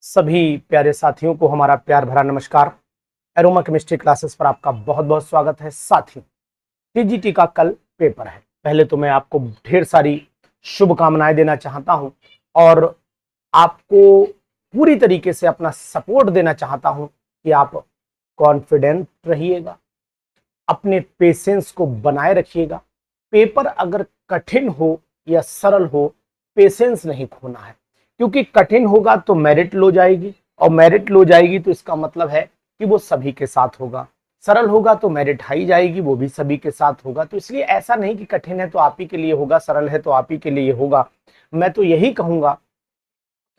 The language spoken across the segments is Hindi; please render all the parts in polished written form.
सभी प्यारे साथियों को हमारा प्यार भरा नमस्कार। एरोमा केमिस्ट्री क्लासेस पर आपका बहुत बहुत स्वागत है। साथियों, टीजीटी का कल पेपर है। पहले तो मैं आपको ढेर सारी शुभकामनाएं देना चाहता हूं और आपको पूरी तरीके से अपना सपोर्ट देना चाहता हूं कि आप कॉन्फिडेंट रहिएगा, अपने पेशेंस को बनाए रखिएगा। पेपर अगर कठिन हो या सरल हो, पेशेंस नहीं खोना है, क्योंकि कठिन होगा तो मेरिट लो जाएगी और मेरिट लो जाएगी तो इसका मतलब है कि वो सभी के साथ होगा। सरल होगा तो मेरिट हाई जाएगी, वो भी सभी के साथ होगा। तो इसलिए ऐसा नहीं कि कठिन है तो आप ही के लिए होगा, सरल है तो आप ही के लिए होगा। मैं तो यही कहूंगा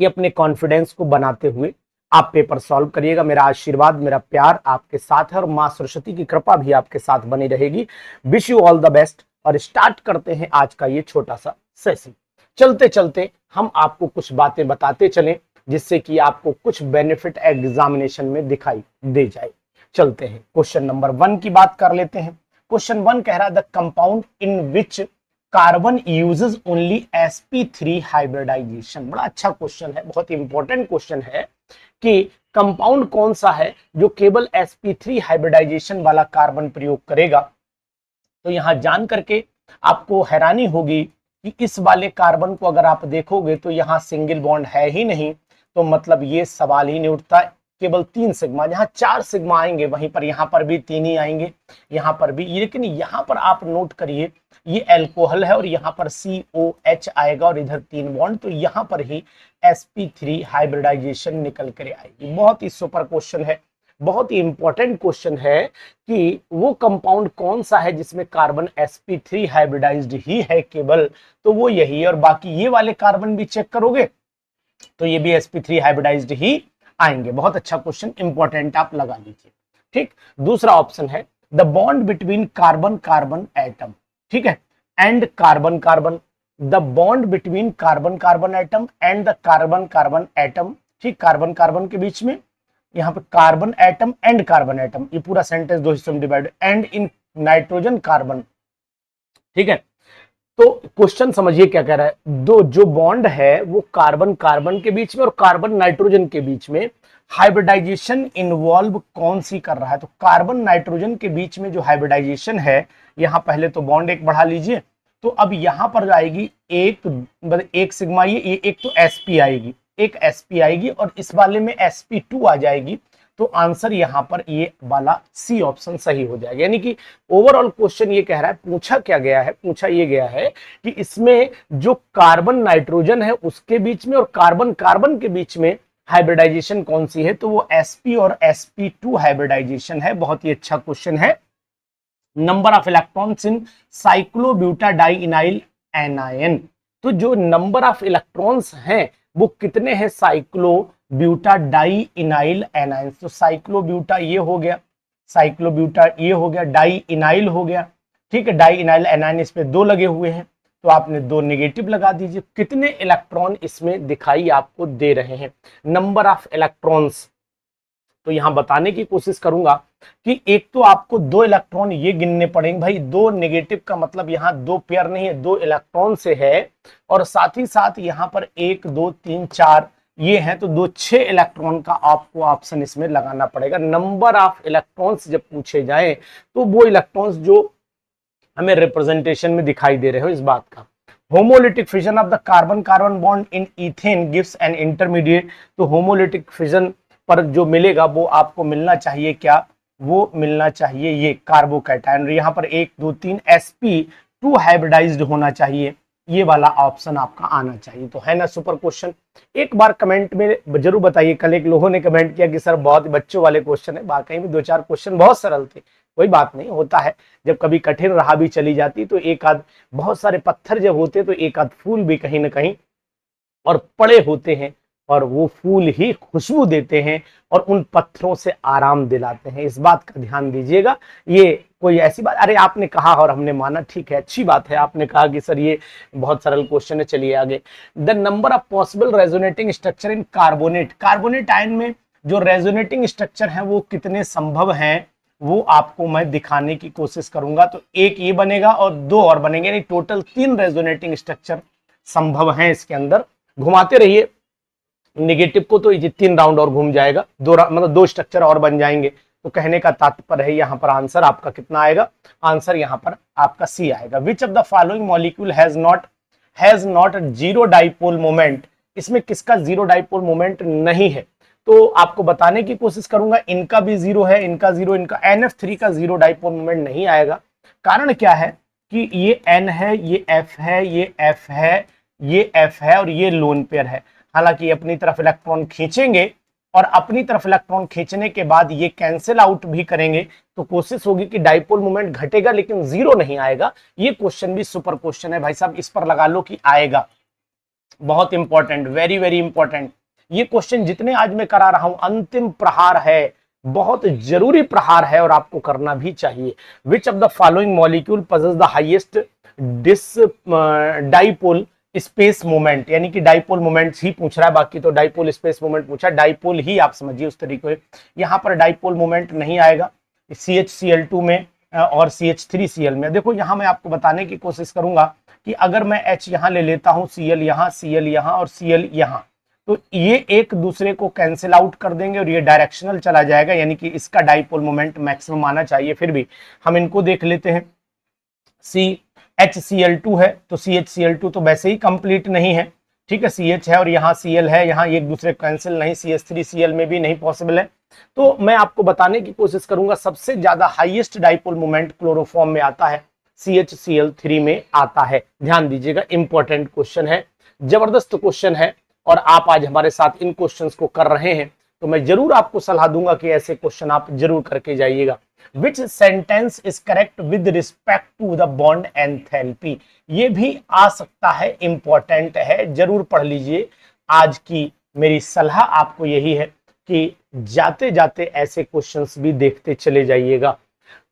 कि अपने कॉन्फिडेंस को बनाते हुए आप पेपर सॉल्व करिएगा। मेरा आशीर्वाद, मेरा प्यार आपके साथ है और मां सरस्वती की कृपा भी आपके साथ बनी रहेगी। Wish you all the best. और स्टार्ट करते हैं आज का ये छोटा सा सेशन। चलते चलते हम आपको कुछ बातें बताते चलें जिससे कि आपको कुछ बेनिफिट एग्जामिनेशन में दिखाई दे जाए। चलते हैं क्वेश्चन नंबर 1 की बात कर लेते हैं। क्वेश्चन 1 कह रहा है the compound in which carbon uses only sp3 hybridisation. बड़ा अच्छा क्वेश्चन है, बहुत इंपॉर्टेंट क्वेश्चन है कि कंपाउंड कौन सा है जो केवल sp3 हाइब्रिडाइजेशन वाला कार्बन प्रयोग करेगा। तो यहां जान करके आपको हैरानी होगी कि इस वाले कार्बन को अगर आप देखोगे तो यहां सिंगल बॉन्ड है ही नहीं, तो मतलब ये सवाल ही नहीं उठता। केवल 3 सिग्मा, जहां 4 सिग्मा आएंगे वहीं पर यहां पर भी 3 ही आएंगे, यहां पर भी। लेकिन यहां पर आप नोट करिए ये एल्कोहल है और यहां पर COH आएगा और इधर 3 बॉन्ड, तो यहां पर ही sp3 हाइब्रिडाइजेशन निकल कर आएगी। बहुत ही सुपर क्वेश्चन है, बहुत ही इंपॉर्टेंट क्वेश्चन है कि वो कंपाउंड कौन सा है जिसमें कार्बन sp3 हाइब्रिडाइज्ड ही है केवल, तो वो यही है। और बाकी ये वाले कार्बन भी चेक करोगे तो ये भी sp3 हाइब्रिडाइज्ड ही आएंगे। बहुत अच्छा क्वेश्चन, इंपॉर्टेंट, आप लगा लीजिए। ठीक, दूसरा ऑप्शन है the bond between carbon carbon atom. ठीक है, and carbon carbon, the bond between carbon carbon atom and the carbon carbon atom. ठीक, कार्बन कार्बन के बीच में, यहाँ पे carbon atom and carbon atom, ये पूरा सेंटेंस दो हिस्सों में divide, and in nitrogen carbon. ठीक है, तो क्वेश्चन समझिए क्या कह रहा है। दो जो बॉन्ड है वो कार्बन कार्बन के बीच में और कार्बन नाइट्रोजन के बीच में हाइब्रिडाइजेशन इन्वॉल्व कौन सी कर रहा है। तो कार्बन नाइट्रोजन के बीच में जो हाइब्रिडाइजेशन है, यहां पहले तो बॉन्ड एक बढ़ा लीजिए, तो अब यहां पर आएगी एक सिग्मा, ये एक तो sp आएगी, एक sp आएगी और इस वाले में sp2 आ जाएगी। तो आंसर यहां पर ये वाला सी ऑप्शन सही हो जाएगा। यानी कि ओवरऑल क्वेश्चन ये कह रहा है, पूछा क्या गया है, पूछा ये गया है कि इसमें जो कार्बन नाइट्रोजन है उसके बीच में और कार्बन कार्बन के बीच में हाइब्रिडाइजेशन कौन सी है, तो वो sp और sp2 हाइब्रिडाइजेशन है। बहुत ही अच्छा क्वेश्चन है। Number of electrons in cyclobutadienyl anion, तो जो नंबर ऑफ इलेक्ट्रॉन्स हैं वो कितने हैं साइक्लोब्यूटाडाइइनाइल एनायन। तो साइक्लोब्यूटा ये हो गया, साइक्लोब्यूटा ये हो गया, डाइइनाइल हो गया। ठीक है, डाइइनाइल एनायन इस पे 2 लगे हुए हैं, तो आपने 2 नेगेटिव लगा दीजिए। कितने इलेक्ट्रॉन इसमें दिखाई आपको दे रहे हैं, नंबर ऑफ इलेक्ट्रॉन्स। तो यहां बताने की कोशिश करूंगा कि एक तो आपको 2 इलेक्ट्रॉन ये गिनने पड़ेंगे भाई। 2 नेगेटिव का मतलब यहां 2 पेयर नहीं है, 2 इलेक्ट्रॉन से है। और साथ ही साथ यहां पर 1 2 3 4 ये हैं, तो 6 इलेक्ट्रॉन का आपको ऑप्शन इसमें लगाना पड़ेगा। नंबर ऑफ इलेक्ट्रॉन्स जब पूछे जाए तो वो इलेक्ट्रॉन्स जो हमें रिप्रेजेंटेशन में दिखाई दे रहे हो, इस बात का। Homolytic fission of the carbon carbon bond in ethane gives an intermediate. तो होमोलिटिक फिजन पर जो मिलेगा वो आपको मिलना चाहिए क्या, वो मिलना चाहिए ये कार्बोकैटायन। यहाँ पर 1 2 3 sp2 हाइब्रिडाइज्ड होना चाहिए, ये वाला ऑप्शन आपका आना चाहिए। तो है ना सुपर क्वेश्चन। एक बार कमेंट में जरूर बताइए, कल एक लोगों ने कमेंट किया कि सर बहुत बच्चों वाले क्वेश्चन है, वाकई में 2-4 क्वेश्चन बहुत सरल थे। कोई बात नहीं, होता है, जब कभी कठिन राह भी चली जाती तो एक आध, बहुत सारे पत्थर जब होते तो एक आध फूल भी कहीं ना कहीं और पड़े होते हैं और वो फूल ही खुशबू देते हैं और उन पत्थरों से आराम दिलाते हैं। इस बात का ध्यान दीजिएगा। ये कोई ऐसी बात, अरे आपने कहा और हमने माना, ठीक है, अच्छी बात है। आपने कहा कि सर ये बहुत सरल क्वेश्चन है, चलिए आगे। The number of possible resonating structure in carbonate, carbonate ion में जो रेजोनेटिंग स्ट्रक्चर है वो कितने संभव हैं, वो आपको मैं दिखाने की कोशिश करूंगा। तो एक ये बनेगा और 2 और बनेंगे, यानी टोटल 3 रेजोनेटिंग स्ट्रक्चर संभव हैं इसके अंदर। घुमाते रहिए, निगेटिव को तो ये 3 राउंड और घूम जाएगा, मतलब 2 स्ट्रक्चर और बन जाएंगे। तो कहने का तात्पर्य है यहाँ पर आंसर आपका कितना आएगा, आंसर यहाँ पर आपका सी आएगा। विच of the following molecule has not zero dipole moment, इसमें किसका जीरो डाइपोल मोमेंट नहीं है। तो आपको बताने की कोशिश करूंगा, इनका भी जीरो है, इनका जीरो, इनका NF3 का जीरो डाइपोल मोमेंट नहीं आएगा। कारण क्या है कि ये N है, ये F है, ये F है, ये F है और ये लोन पेयर है। हालांकि अपनी तरफ इलेक्ट्रॉन खींचेंगे और अपनी तरफ इलेक्ट्रॉन खींचने के बाद ये कैंसिल आउट भी करेंगे, तो कोशिश होगी कि डाइपोल मोमेंट घटेगा लेकिन जीरो नहीं आएगा। ये क्वेश्चन भी सुपर क्वेश्चन है भाई साहब, इस पर लगा लो कि आएगा। बहुत इंपॉर्टेंट, वेरी वेरी इंपॉर्टेंट। ये क्वेश्चन जितने आज मैं करा रहा हूं अंतिम प्रहार है, बहुत जरूरी प्रहार है और आपको करना भी चाहिए। विच of the following molecule possess the highest dipole space moment, यानी कि डाइपोल मोमेंट ही पूछ रहा है, बाकी तो डाइपोल स्पेस मोमेंट पूछा, डाइपोल ही आप समझिए उस तरीके। यहां पर डाइपोल मोमेंट नहीं आएगा CHCl2 में और CH3Cl में। देखो यहां मैं आपको बताने की कोशिश करूंगा कि अगर मैं H यहां ले लेता हूं, Cl यहां, Cl यहां और Cl यहां, तो ये एक दूसरे को कैंसिल आउट कर देंगे और ये डायरेक्शनल चला जाएगा, यानी कि इसका डाइपोल मोमेंट मैक्सिमम आना चाहिए। फिर भी हम इनको देख लेते हैं। HCl2 है तो CHCl2 तो वैसे ही कंप्लीट नहीं है, ठीक है, CH है और यहाँ Cl है, यहाँ एक दूसरे कैंसिल नहीं, CH3Cl में भी नहीं पॉसिबल है। तो मैं आपको बताने की कोशिश करूंगा सबसे ज्यादा हाईएस्ट डाइपोल मोमेंट क्लोरोफॉर्म में आता है, CHCl3 में आता है। ध्यान दीजिएगा, इंपॉर्टेंट क्वेश्चन है, जबरदस्त क्वेश्चन है और आप आज हमारे साथ इन क्वेश्चंस को कर रहे हैं, तो मैं जरूर आपको सलाह दूंगा कि ऐसे क्वेश्चन आप जरूर करके जाइएगा। Which sentence is correct with respect to the bond enthalpy, ये भी आ सकता है, इंपॉर्टेंट है, जरूर पढ़ लीजिए। आज की मेरी सलाह आपको यही है कि जाते जाते ऐसे क्वेश्चंस भी देखते चले जाइएगा,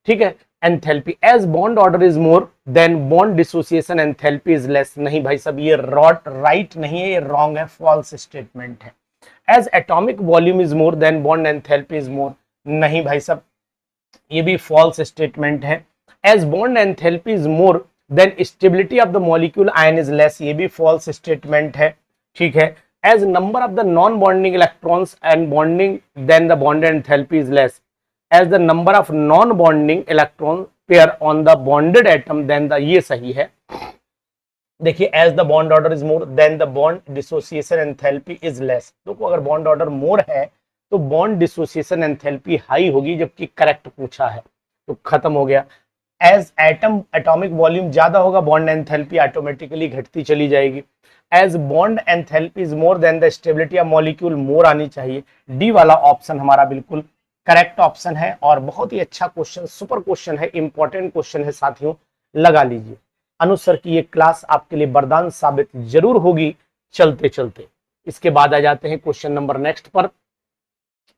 ठीक है। Enthalpy, as bond order is more than bond dissociation enthalpy is less, नहीं भाई साहब ये राइट नहीं है, ये रॉन्ग है, फॉल्स स्टेटमेंट है। As atomic volume is more than bond enthalpy is more, नहीं भाई साहब ये भी फॉल्स स्टेटमेंट है। As bond enthalpy is more than stability of the molecule ion is less, ये भी फॉल्स स्टेटमेंट है, ठीक है। As number of the non bonding electrons and bonding then the bond enthalpy is less, as the number of non bonding electron pair on the bonded atom then the, ये सही है। देखिए as the bond order is more than the bond dissociation enthalpy is less, देखो अगर बॉन्ड ऑर्डर मोर है तो बॉन्ड डिसोसिएशन एंथैल्पी हाई होगी, जबकि करेक्ट पूछा है तो खत्म हो गया। एज एटॉमिक वॉल्यूम ज्यादा होगा बॉन्ड एंथैल्पी ऑटोमेटिकली घटती चली जाएगी। As bond enthalpy is more than the stability of molecule, more आनी चाहिए। डी वाला ऑप्शन हमारा बिल्कुल करेक्ट ऑप्शन है और बहुत ही अच्छा क्वेश्चन, सुपर क्वेश्चन है, इंपॉर्टेंट क्वेश्चन है साथियों, लगा लीजिए। अनुसर की ये क्लास आपके लिए वरदान साबित जरूर होगी चलते चलते। इसके बाद आ जाते हैं क्वेश्चन नंबर नेक्स्ट पर,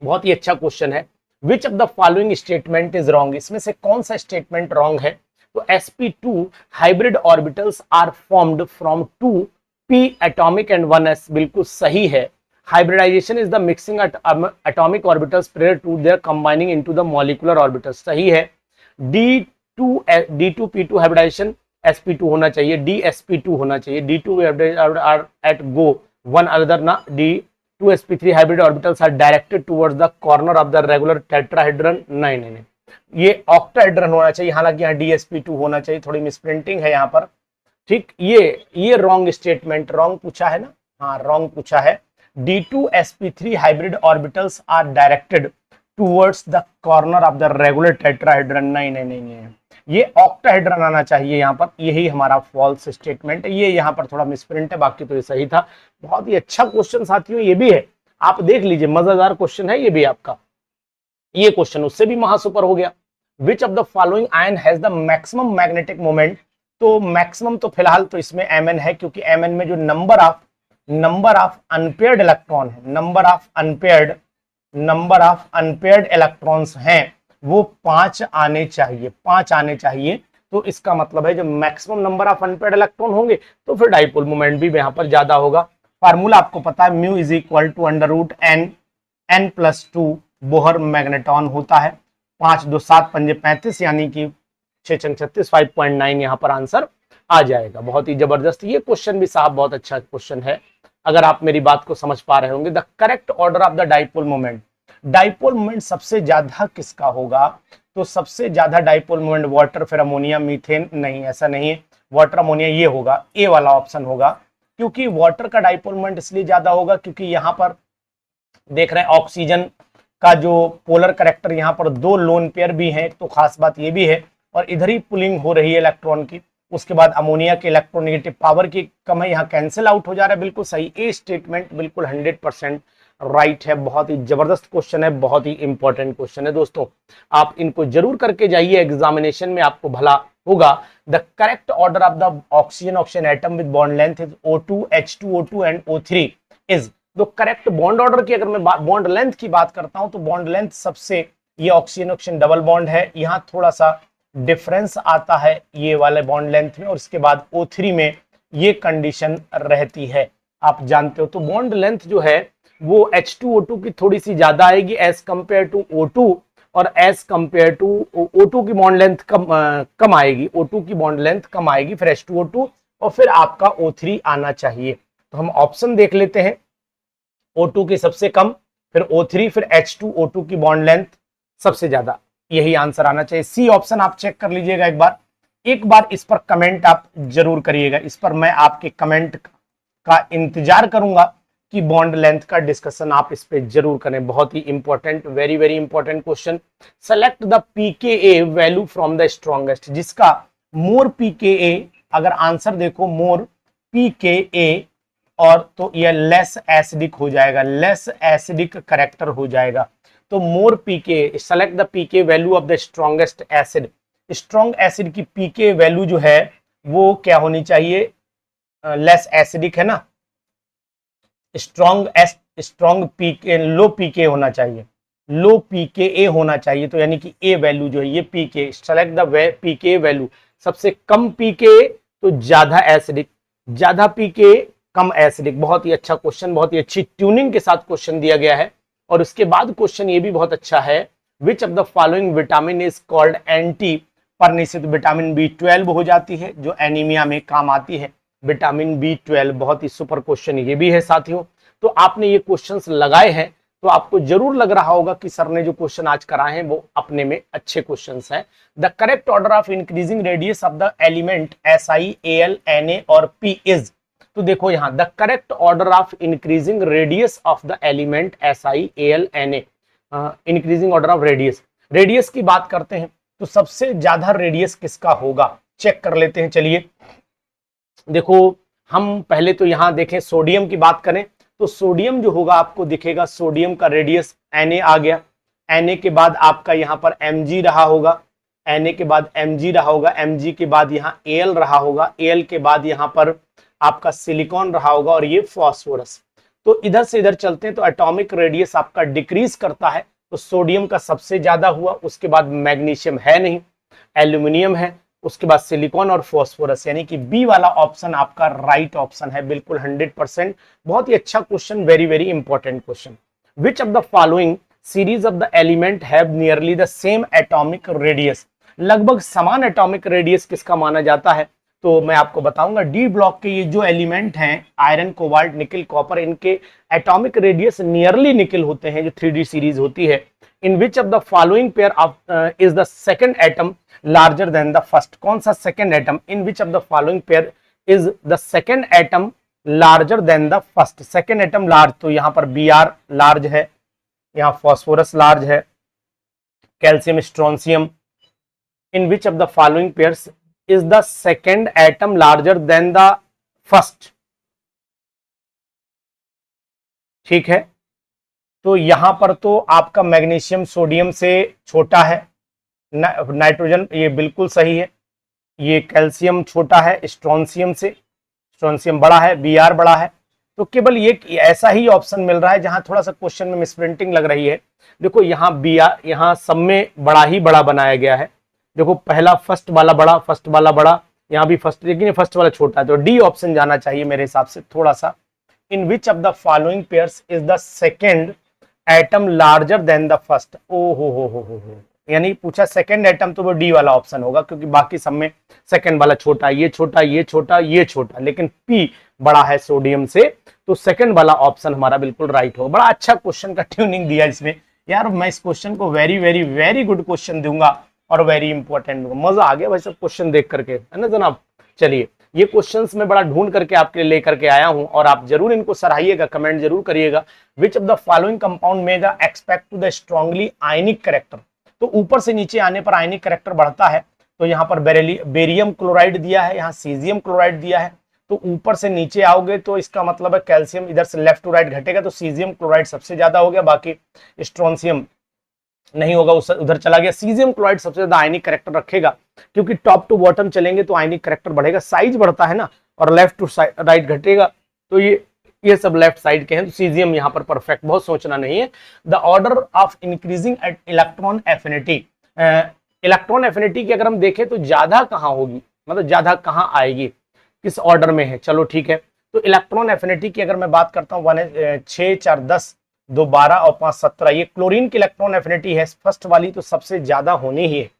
बहुत ही अच्छा क्वेश्चन है। Which of the following statement is wrong, इसमें से कौन सा स्टेटमेंट रॉन्ग है। तो sp2 hybrid orbitals are formed from 2p atomic and 1s, बिल्कुल सही है। Hybridization is the mixing atomic orbitals prior to their combining into the molecular orbitals, सही है। D2p2 हाइब्रिडाइजेशन sp2 होना चाहिए, dsp2 होना चाहिए, D2 are at go one other ना, D2 sp3 hybrid orbitals are directed towards the corner of the regular tetrahedron, नहीं नहीं नहीं, ये ऑक्टाहेड्रन होना चाहिए, हालांकि यहाँ dsp2 होना चाहिए, थोड़ी मिसप्रिंटिंग है यहाँ पर, ठीक। ये रॉन्ग स्टेटमेंट, रॉन्ग पूछा है ना, हाँ रॉन्ग पूछा है। D2 sp3 hybrid orbitals are directed towards the corner of the regular tetrahedron, नहीं नहीं नहीं नहीं, ये ऑक्टाहेड्रन आना चाहिए यहाँ पर, यही हमारा फॉल्स स्टेटमेंट है। ये यहाँ पर थोड़ा मिसप्रिंट है, बाकी तो ये सही था। बहुत ही अच्छा क्वेश्चन साथियों ये भी है, आप देख लीजिए, मजेदार क्वेश्चन है ये भी आपका। ये क्वेश्चन उससे भी महासुपर हो गया। विच of the following ion has the maximum magnetic moment, तो मैक्सिमम तो फिलहाल तो इसमें Mn है, क्योंकि Mn में जो नंबर ऑफ अनपेयर्ड इलेक्ट्रॉन है, नंबर ऑफ अनपेयर्ड इलेक्ट्रॉन्स हैं वो 5 आने चाहिए, 5 आने चाहिए। तो इसका मतलब है जब maximum number of unpaired electron होंगे तो फिर डाइपोल मोमेंट भी यहाँ पर ज्यादा होगा। फार्मूला आपको पता है, mu is equal to n+2 Bohr magneton होता है। 5 2 7 5 35, यानी कि 6 36, 5.9 यहाँ पर आंसर आ जाएगा। बहुत ही जबरदस्त ये क्वेश्चन भी साहब बहुत अच्छा क्वेश्चन है, अगर आप मेरी बात को समझ पा रहे होंगे। The correct order of the dipole moment, dipole moment सबसे ज्यादा किसका होगा? तो सबसे ज्यादा डाइपोल मोमेंट वाटर, फिर अमोनिया, मीथेन, नहीं ऐसा नहीं है, वाटर अमोनिया ये होगा, ए वाला ऑप्शन होगा। क्योंकि वाटर का डाइपोल मोमेंट इसलिए ज्यादा होगा क्योंकि यहाँ पर देख रहे हैं ऑक्सीजन का जो पोलर करेक्टर यहाँ पर दो लोन पेयर भी हैं, तो खास बात ये भी है, और इधर ही पुलिंग हो रही है इलेक्ट्रॉन की। उसके बाद अमोनिया के इलेक्ट्रोनेगेटिव पावर की कम है, यहाँ कैंसिल आउट हो जा रहा है, बिल्कुल सही। ए स्टेटमेंट बिल्कुल 100% राइट है। बहुत ही जबरदस्त क्वेश्चन है, बहुत ही इंपॉर्टेंट क्वेश्चन है दोस्तों, आप इनको जरूर करके जाइए, एग्जामिनेशन में आपको भला होगा। The correct order of the oxygen atom with bond length is O2, H2O2 and O3 is. तो करेक्ट बॉन्ड ऑर्डर की अगर मैं बॉन्ड लेंथ की बात करता हूं तो बॉन्ड लेंथ सबसे, ये ऑक्सीजन डबल बॉन्ड है, यहां थोड़ा सा डिफरेंस आता है ये वाले बॉन्ड लेंथ में, और इसके बाद O3 में ये कंडीशन रहती है, आप जानते हो। तो बॉन्ड लेंथ जो है वो H2O2 की थोड़ी सी ज्यादा आएगी एज कंपेयर टू O2, और एज कंपेयर टू O2 की बॉन्ड लेंथ कम आएगी, O2 की बॉन्ड लेंथ कम आएगी, फिर H2O2 और फिर आपका O3 आना चाहिए। तो हम ऑप्शन देख लेते हैं, O2 की सबसे कम, फिर O3, फिर H2O2 की बॉन्ड लेंथ सबसे ज्यादा, यही आंसर आना चाहिए। सी ऑप्शन आप चेक कर लीजिएगा एक बार इस पर कमेंट आप जरूर करिएगा, इस पर मैं आपके कमेंट का इंतजार करूंगा कि बॉन्ड लेंथ का डिस्कशन आप इस पे जरूर करें। बहुत ही important, very very important question. Select the pKa value from the strongest, जिसका मोर पीकेए, अगर आंसर देखो मोर पीकेए और तो यह लेस एसिडिक हो जाएगा, लेस एसिडिक करेक्टर हो जाएगा। तो more pK, select the pK value of the strongest acid, strong acid की पीके वैल्यू जो है वो क्या होनी चाहिए? लेस एसिडिक है ना, स्ट्रॉन्ग पीके, लो पीके होना चाहिए, लो पीके ए होना चाहिए। तो यानी कि ए वैल्यू जो है ये पीके, सेलेक्ट द पीके वैल्यू, सबसे कम पीके तो ज्यादा एसिडिक, ज्यादा पीके कम एसिडिक। बहुत ही अच्छा क्वेश्चन, बहुत ही अच्छी ट्यूनिंग के साथ क्वेश्चन दिया गया है। और उसके बाद क्वेश्चन ये भी बहुत अच्छा है, which of the following vitamin is called anti pernicious. Vitamin B12 हो जाती है जो एनीमिया में काम आती है, विटामिन B12, बहुत ही सुपर क्वेश्चन ये भी है साथियों। तो आपने ये क्वेश्चंस लगाए हैं तो आपको जरूर लग रहा होगा कि सर ने जो क्वेश्चन आज कराए हैं वो अपने में अच्छे क्वेश्चंस हैं। The correct order of increasing radius of the element Si, Al, Na और P इज। तो देखो यहां the correct order of increasing radius of the element Si, Al, Na, increasing order of radius, radius की बात करते हैं तो सबसे ज्यादा रेडियस किसका होगा, चेक कर लेते हैं। चलिए देखो, हम पहले तो यहां देखें, सोडियम की बात करें तो सोडियम जो होगा आपको दिखेगा, सोडियम का रेडियस Na आ गया, Na के बाद आपका यहां पर Mg रहा होगा, Na के बाद Mg रहा होगा, Mg के बाद यहाँ Al रहा होगा, Al के बाद यहाँ पर आपका सिलिकॉन रहा होगा, और ये फास्फोरस। तो इधर से इधर चलते हैं तो एटॉमिक रेडियस आपका डिक्रीज करता है, तो सोडियम का सबसे ज्यादा हुआ, उसके बाद मैग्नीशियम है नहीं, एल्यूमिनियम है, उसके बाद सिलिकॉन और फास्फोरस, यानी कि बी वाला ऑप्शन आपका राइट ऑप्शन है, बिल्कुल 100%। बहुत ही अच्छा question, very very important question. Which of the following series of the element have nearly the same atomic radius, लगभग समान एटॉमिक रेडियस किसका माना जाता है? तो मैं आपको बताऊंगा, डी ब्लॉक के ये जो एलिमेंट हैं, आयरन, कोबाल्ट, निकल, कॉपर, इनके एटॉमिक रेडियस नियरली निकल होते हैं, जो 3D सीरीज होती है। In which of the following pair of is the second atom larger than the first, कौन सा second atom? In which of the following pair is the second atom larger than the first, second atom large, तो यहां पर Br लार्ज है, यहां फास्फोरस लार्ज है, calcium, strontium. In which of the following pairs is the second atom larger than the first, ठीक है। तो यहां पर तो आपका मैग्नीशियम सोडियम से छोटा है, नाइट्रोजन ये बिल्कुल सही है, ये कैल्शियम छोटा है स्ट्रोंसियम से, स्ट्रोंसियम बड़ा है, Br बड़ा है। तो केवल ये ऐसा ही ऑप्शन मिल रहा है जहां थोड़ा सा क्वेश्चन में मिसप्रिंटिंग लग रही है। देखो यहाँ Br, यहाँ सब में बड़ा ही बड़ा बनाया गया है, देखो पहला फर्स्ट वाला बड़ा, फर्स्ट वाला बड़ा, यहाँ भी फर्स्ट, लेकिन फर्स्ट वाला छोटा है, तो डी ऑप्शन जाना चाहिए मेरे हिसाब से थोड़ा सा। In which of the following pairs is the second atom larger than the first, ओ हो, यानी पूछा सेकंड एटम तो वो डी वाला ऑप्शन होगा, क्योंकि बाकी सब में सेकंड वाला छोटा, ये छोटा, ये छोटा, ये छोटा, लेकिन पी बड़ा है सोडियम से, तो सेकंड वाला ऑप्शन हमारा बिल्कुल राइट होगा। बड़ा अच्छा क्वेश्चन का ट्यूनिंग दिया इसमें यार, मैं इस क्वेश्चन को very very very good question दूंगा और वेरी इंपॉर्टेंट दूंगा। मजा आ गया भाई सब क्वेश्चन देख करके, है ना जनाब। चलिए ये क्वेश्चंस मैं बड़ा ढूंढ करके आपके लिए लेकर के आया हूं और आप जरूर इनको सराहिएगा, कमेंट जरूर करिएगा। Which of the following compound may the expect to the strongly ionic character, तो ऊपर से नीचे आने पर आयनिक कैरेक्टर बढ़ता है, तो यहाँ पर बेरियम क्लोराइड दिया है, यहाँ सीजियम क्लोराइड दिया है, तो ऊपर से नीचे आओगे तो इसका मतलब है कैल्शियम इधर से लेफ्ट टू राइट घटेगा, तो सीजियम क्लोराइड सबसे ज्यादा हो गया, बाकी स्ट्रोंसियम नहीं होगा, उधर चला गया। सीजियम क्लोराइड सबसे ज्यादा आयनिक कैरेक्टर रखेगा, क्योंकि टॉप टू बॉटम चलेंगे तो आयनिक कैरेक्टर बढ़ेगा, साइज बढ़ता है ना, और लेफ्ट टू राइट घटेगा, तो ये सब लेफ्ट साइड के हैं, तो सीजियम यहाँ पर परफेक्ट, बहुत सोचना नहीं है। The order of increasing at electron affinity, electron affinity की अगर हम देखें तो ज्यादा कहाँ होगी, मतलब ज्यादा कहाँ आएगी, किस ऑर्डर में है, चलो ठीक है। तो इलेक्ट्रॉन एफिनिटी की अगर मैं बात करता हूँ 6 4 10 2 12 और 5 17, ये क्लोरीन की इलेक्ट्रॉन एफिनिटी है, फर्स्ट वाली तो सबसे ज्यादा होनी ही है,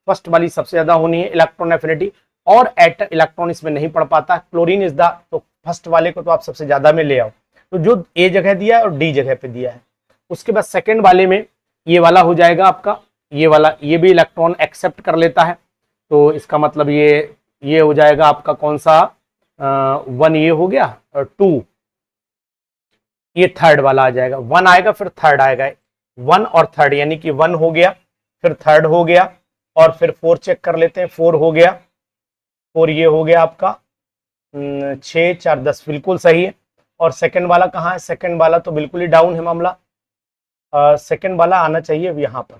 फर्स्ट वाली सबसे ज्यादा होनी है इलेक्ट्रॉन एफिनिटी, और एट इलेक्ट्रॉन इसमें नहीं पड़ पाता, क्लोरीन इज द, तो फर्स्ट वाले को तो आप सबसे ज्यादा में ले आओ, तो जो ए जगह दिया है और डी जगह पे दिया है। उसके बाद सेकंड वाले में ये वाला हो जाएगा आपका, ये वाला, ये भी इलेक्ट्रॉन एक्सेप्ट कर लेता है, तो इसका मतलब ये हो जाएगा आपका कौन सा, 1 ये हो गया, और 2 ये थर्ड वाला आ जाएगा, 1 आएगा फिर थर्ड आएगा, 1 और थर्ड, यानी कि 1 हो गया फिर थर्ड हो गया, और फिर 4 चेक कर लेते हैं, 4 हो गया, 4 ये हो गया आपका 6 4 10, बिल्कुल सही है। और सेकंड वाला कहाँ है, सेकंड वाला तो बिल्कुल ही डाउन है मामला, सेकंड वाला आना चाहिए यहाँ पर,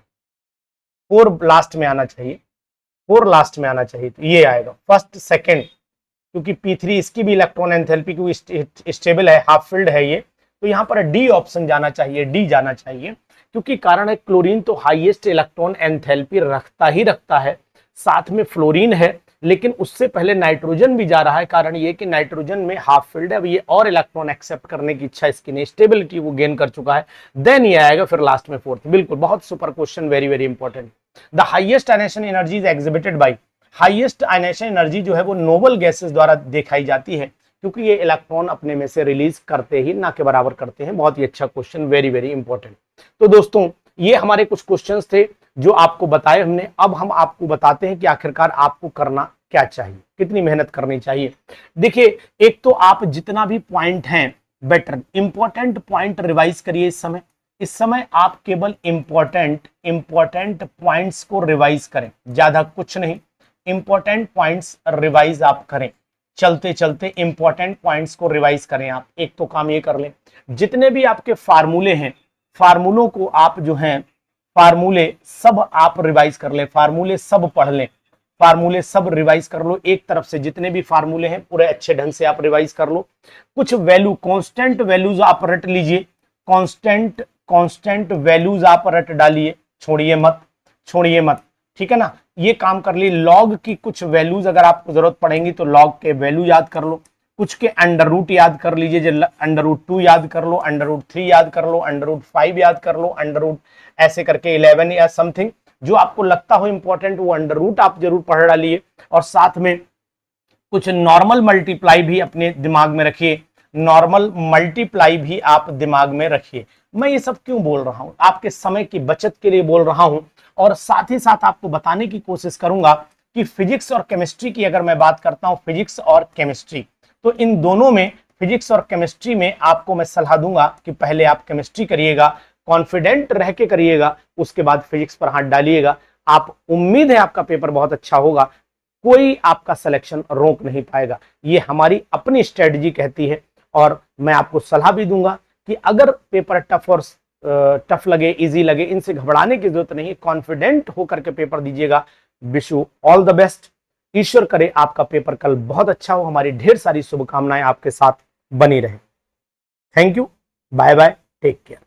4 लास्ट में आना चाहिए, 4 लास्ट में आना चाहिए, तो ये आएगा फर्स्ट सेकंड, क्योंकि P3 इसकी भी इलेक्ट्रॉन एंथैल्पी क्योंकि स्टेबल है, हाफ फिल्ड है ये, तो यहाँ पर डी ऑप्शन जाना चाहिए, डी जाना चाहिए, क्योंकि कारण है क्लोरीन तो हाईएस्ट इलेक्ट्रॉन एंथैल्पी रखता ही रखता है, साथ में फ्लोरीन है, लेकिन उससे पहले नाइट्रोजन भी जा रहा है, कारण ये कि नाइट्रोजन में हाफ फिल्ड है, अब ये और इलेक्ट्रॉन एक्सेप्ट करने की इच्छा इसकी नहीं, स्टेबिलिटी वो गेन कर चुका है, देन ये आएगा फिर लास्ट में फोर्थ। बिल्कुल बहुत super question, very very important. The highest ionisation energy is exhibited by, highest ionisation energy जो है वो नोबल गैसेस द्वारा दिखाई जाती है, क्योंकि ये इलेक्ट्रॉन अपने में से रिलीज करते ही ना के बराबर करते हैं। बहुत ही अच्छा क्वेश्चन, वेरी वेरी इंपॉर्टेंट। तो दोस्तों ये हमारे कुछ क्वेश्चंस थे जो आपको बताए हमने, अब हम आपको बताते हैं कि आखिरकार आपको करना क्या चाहिए, कितनी मेहनत करनी चाहिए। देखिए एक तो आप जितना भी पॉइंट हैं बेटर इंपॉर्टेंट पॉइंट रिवाइज करिए इस समय आप केवल इंपॉर्टेंट पॉइंट्स को रिवाइज करें, ज्यादा कुछ नहीं, इंपॉर्टेंट पॉइंट्स रिवाइज आप करें, चलते चलते इंपॉर्टेंट पॉइंट्स को रिवाइज करें आप। एक तो काम ये कर लें, जितने भी आपके फार्मूले हैं, फार्मूलों को आप जो हैं फार्मूले सब आप रिवाइज कर लें, फार्मूले सब पढ़ लें, फार्मूले सब रिवाइज कर लो, एक तरफ से जितने भी फार्मूले हैं पूरे अच्छे ढंग से आप रिवाइज कर लो। कुछ वैल्यू कांस्टेंट वैल्यूज आप रट लीजिए, कांस्टेंट वैल्यूज आप रट डालिए, छोड़िए मत, ठीक है ना, ये काम कर ली। लॉग की कुछ वैल्यूज अगर आपको जरूरत पड़ेंगी तो लॉग के वैल्यू याद कर लो, कुछ के अंडर रूट याद कर लीजिए, जो अंडर रूट 2 याद कर लो, अंडर रूट 3 याद कर लो, अंडर रूट 5 याद कर लो, अंडर रूट ऐसे करके 11 या समथिंग जो आपको लगता हो इंपॉर्टेंट वो अंडर रूट आप जरूर पढ़ डालिए, और साथ में कुछ नॉर्मल मल्टीप्लाई भी अपने दिमाग में रखिए, नॉर्मल मल्टीप्लाई भी आप दिमाग में रखिए। मैं ये सब क्यों बोल रहा हूं, आपके समय की बचत के लिए बोल रहा हूं, और साथ ही साथ आपको बताने की कोशिश करूंगा कि फिजिक्स और केमिस्ट्री की अगर मैं बात करता हूं, फिजिक्स और केमिस्ट्री, तो इन दोनों में फिजिक्स और केमिस्ट्री में आपको मैं सलाह दूंगा कि पहले आप केमिस्ट्री करिएगा, कॉन्फिडेंट रह के करिएगा, उसके बाद फिजिक्स पर हाथ डालिएगा। आप उम्मीद है आपका पेपर बहुत अच्छा होगा, कोई आपका सिलेक्शन रोक नहीं पाएगा, ये हमारी अपनी स्ट्रेटजी कहती है। और मैं आपको सलाह भी दूंगा कि अगर पेपर टफ लगे, इजी लगे, इनसे घबराने की जरूरत नहीं है, कॉन्फिडेंट होकर के पेपर दीजिएगा। Wish you all the best, ईश्वर करे आपका पेपर कल बहुत अच्छा हो, हमारी ढेर सारी शुभकामनाएं आपके साथ बनी रहे। Thank you, bye bye, take care.